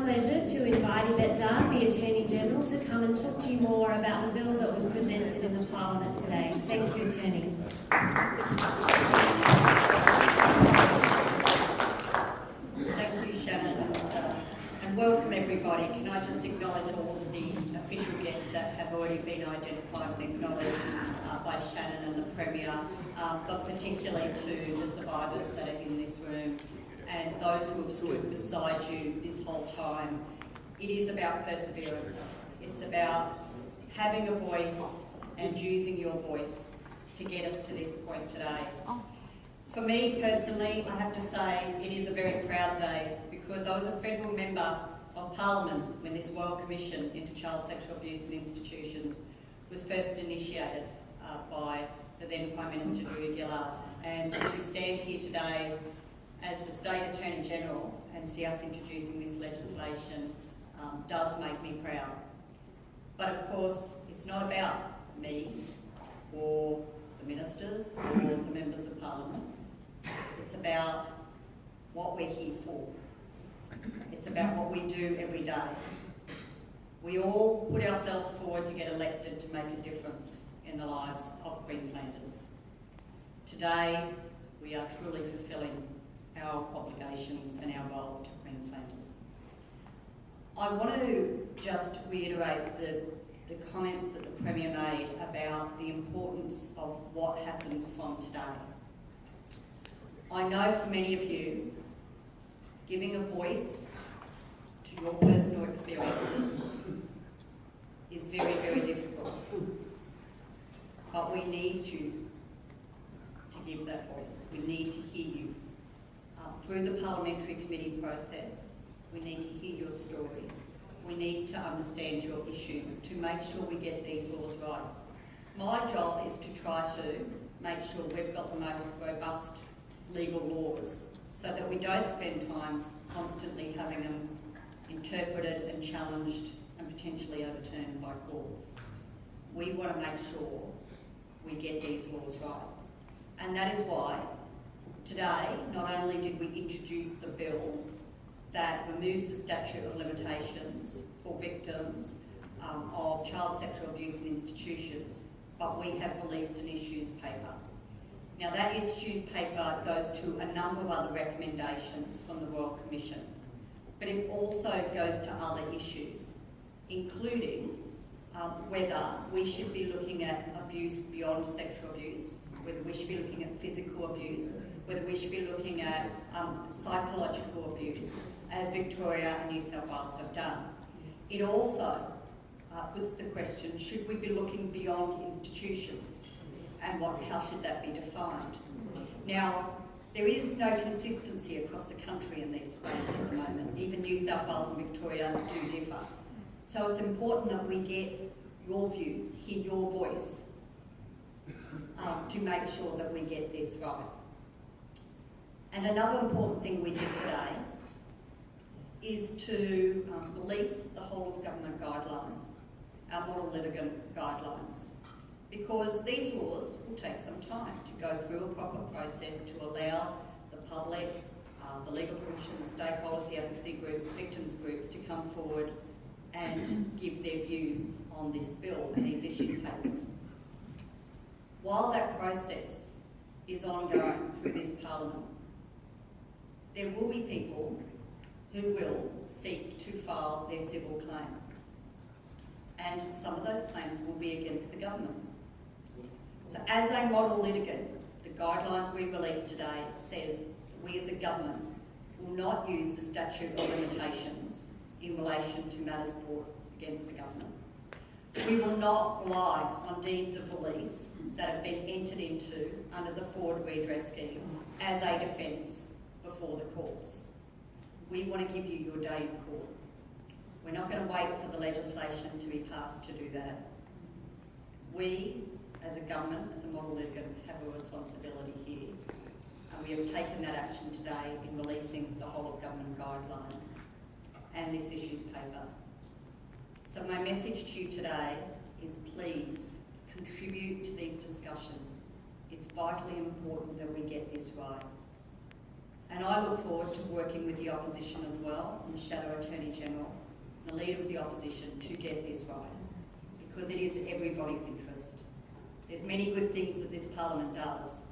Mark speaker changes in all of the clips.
Speaker 1: pleasure to invite Yvette Dart, the Attorney-General, to come and talk to you more about the bill that was presented in the Parliament today. Thank you, Attorney.
Speaker 2: Thank you, Shannon, and welcome everybody. Can I just acknowledge all of the official guests that have already been identified and acknowledged by Shannon and the Premier, but particularly to the survivors that are in this room and those who have stood beside you this whole time. It is about perseverance. It's about having a voice and using your voice to get us to this point today. For me personally, I have to say it is a very proud day because I was a federal member of Parliament when this Royal Commission into Child Sexual Abuse in Institutions was first initiated by the then Prime Minister Julia Gillard. And to stand here today as the State Attorney-General and see us introducing this legislation does make me proud. But of course, it's not about me or the ministers or the members of Parliament. It's about what we're here for. It's about what we do every day. We all put ourselves forward to get elected to make a difference in the lives of Queenslanders. Today, we are truly fulfilling our obligations and our role to Queenslanders. I want to just reiterate the comments that the Premier made about the importance of what happens from today. I know for many of you, giving a voice to your personal experiences is very, very difficult. But we need you to give that voice. We need to hear you. Through the parliamentary committee process, we need to hear your stories. We need to understand your issues to make sure we get these laws right. My job is to try to make sure we've got the most robust legal laws so that we don't spend time constantly having them interpreted and challenged and potentially overturned by courts. We want to make sure we get these laws right. And that is why today, not only did we introduce the bill that removes the statute of limitations for victims of child sexual abuse in institutions, but we have released an issues paper. Now that issues paper goes to a number of other recommendations from the Royal Commission, but it also goes to other issues, including whether we should be looking at abuse beyond sexual abuse, whether we should be looking at physical abuse, whether we should be looking at psychological abuse, as Victoria and New South Wales have done. It also puts the question, should we be looking beyond institutions and how should that be defined? Now, there is no consistency across the country in these spaces at the moment. Even New South Wales and Victoria do differ. So it's important that we get your views, hear your voice, to make sure that we get this right. And another important thing we did today is to release the whole of government guidelines, our model litigant guidelines, because these laws will take some time to go through a proper process to allow the public, the legal profession, the stakeholders, the advocacy groups, victims groups to come forward and give their views on this bill and these issues papers. While that process is ongoing through this Parliament, there will be people who will seek to file their civil claim. And some of those claims will be against the government. So as a model litigant, the guidelines we released today says we as a government will not use the statute of limitations in relation to matters brought against the government. We will not rely on deeds of release that have been entered into under the Forward Redress Scheme as a defence before the courts. We want to give you your day in court. We're not going to wait for the legislation to be passed to do that. We, as a government, as a model litigant, have a responsibility here. And we have taken that action today in releasing the whole of government guidelines and this issues paper. So my message to you today is please contribute to these discussions. It's vitally important that we get this right. And I look forward to working with the opposition as well, and the Shadow Attorney General, the Leader of the Opposition, to get this right, because it is everybody's interest. There's many good things that this Parliament does.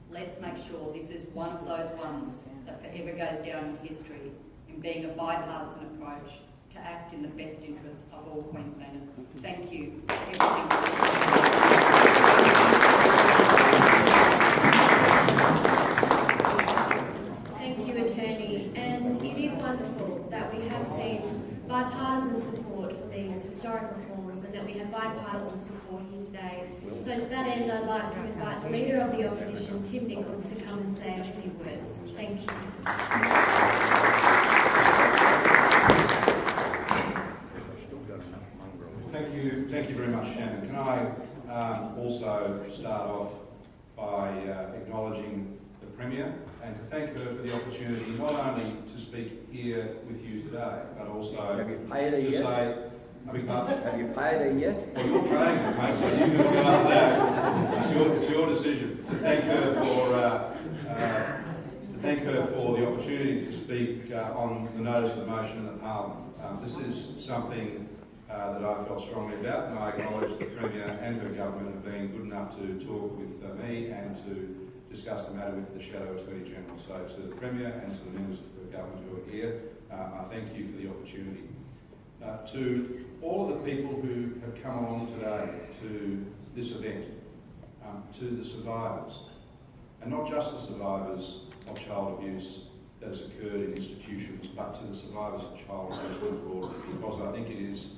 Speaker 2: Let's make sure this is one of those ones that forever goes down in history in being a bipartisan approach to act in the best interests of all Queenslanders. Thank you for everything.
Speaker 1: Thank you, Attorney. And it is wonderful that we have seen bipartisan support for these historic reforms and that we have bipartisan support here today. So to that end, I'd like to invite the Leader of the Opposition, Tim Nicholls, to come and say a few words. Thank you, Tim.
Speaker 3: Thank you very much, Shannon. Can I also start off by acknowledging the Premier and to thank her for the opportunity not only to speak here with you today, but also
Speaker 4: Have you paid her
Speaker 3: to
Speaker 4: yet?
Speaker 3: say, I beg your pardon?
Speaker 4: Have you paid her yet?
Speaker 3: Well, you're paying it, mate, so you can look after that. It's your decision. To thank her for the opportunity to speak on the notice of the motion in the Parliament. This is something that I felt strongly about, and I acknowledge the Premier and her government have been good enough to talk with me and to discuss the matter with the Shadow Attorney General. So to the Premier and to the members of the government who are here, I thank you for the opportunity. To all of the people who have come along today to this event, to the survivors, and not just the survivors of child abuse that has occurred in institutions, but to the survivors of child abuse more broadly, because I think it is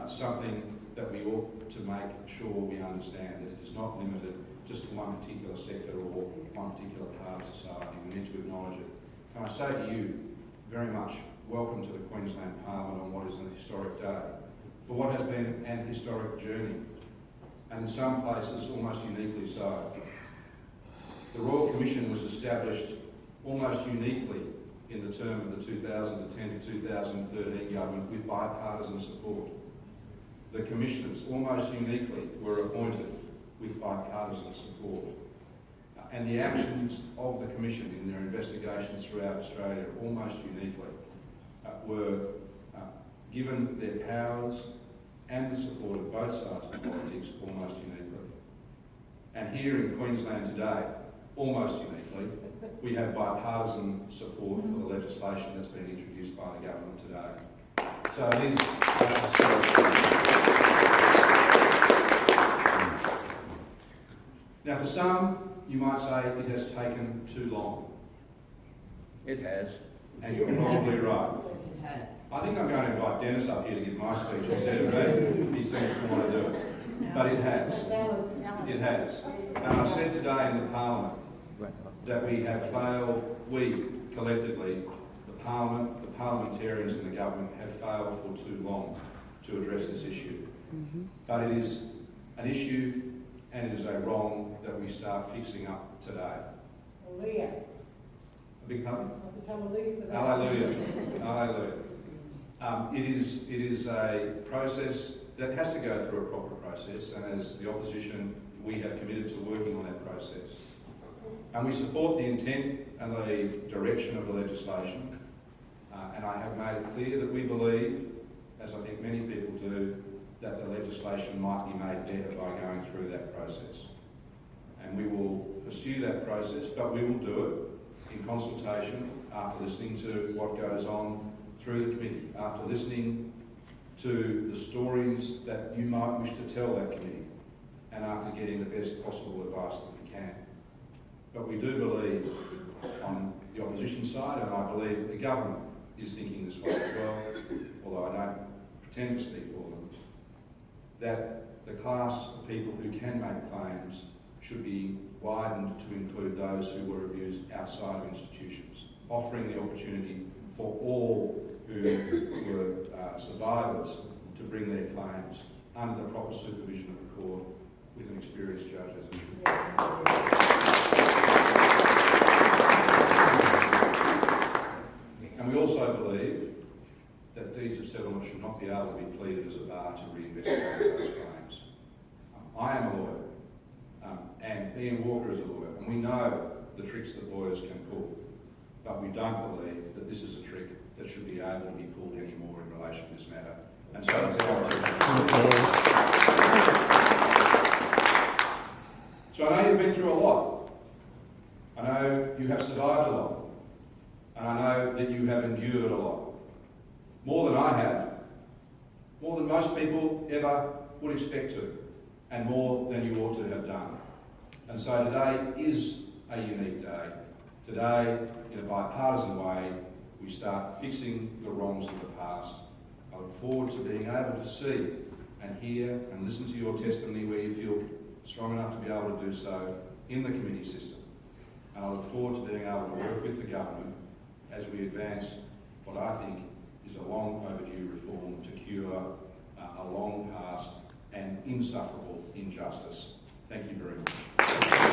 Speaker 3: something that we ought to make sure we understand, that it is not limited just to one particular sector or one particular part of society. We need to acknowledge it. Can I say to you, very much welcome to the Queensland Parliament on what is an historic day, for what has been an historic journey, and in some places almost uniquely so. The Royal Commission was established almost uniquely in the term of the 2010 to 2013 government with bipartisan support. The commissioners, almost uniquely, were appointed with bipartisan support. And the actions of the Commission in their investigations throughout Australia, almost uniquely, were given their powers and the support of both sides of politics almost uniquely. And here in Queensland today, almost uniquely, we have bipartisan support for the legislation that's been introduced by the government today. So it is. Now, for some, you might say it has taken too long.
Speaker 4: It has.
Speaker 3: And you're probably right. I think I'm going to invite Dennis up here to give my speech instead of me. He seems to want to do it. But it has. It has. And I've said today in the Parliament that we have failed, we collectively, the Parliament, the parliamentarians and the government have failed for too long to address this issue. But it is an issue and it is a wrong that we start fixing up today.
Speaker 5: Hallelujah.
Speaker 3: A big pardon?
Speaker 5: Hallelujah for that.
Speaker 3: Hallelujah. Hallelujah. It is a process that has to go through a proper process, and as the opposition, we have committed to working on that process. And we support the intent and the direction of the legislation, and I have made it clear that we believe, as I think many people do, that the legislation might be made better by going through that process. And we will pursue that process, but we will do it in consultation after listening to what goes on through the committee, after listening to the stories that you might wish to tell that committee, and after getting the best possible advice that we can. But we do believe on the opposition side, and I believe the government is thinking this way as well, although I don't pretend to speak for them, that the class of people who can make claims should be widened to include those who were abused outside of institutions, offering the opportunity for all who were survivors to bring their claims under the proper supervision of the court with an experienced judge as it should be. And we also believe that deeds of settlement should not be able to be pleaded as a bar to reinvestigate those claims. I am a lawyer, and Ian Walker is a lawyer, and we know the tricks that lawyers can pull. but we don't believe that this is a trick that should be able to be pulled anymore in relation to this matter. And so it's our intention. So I know you've been through a lot. I know you have survived a lot. And I know that you have endured a lot. More than I have. More than most people ever would expect to. And more than you ought to have done. And so today is a unique day. Today, in a bipartisan way, we start fixing the wrongs of the past. I look forward to being able to see and hear and listen to your testimony where you feel strong enough to be able to do so in the committee system. And I look forward to being able to work with the government as we advance what I think is a long overdue reform to cure a long past and insufferable injustice. Thank you very much.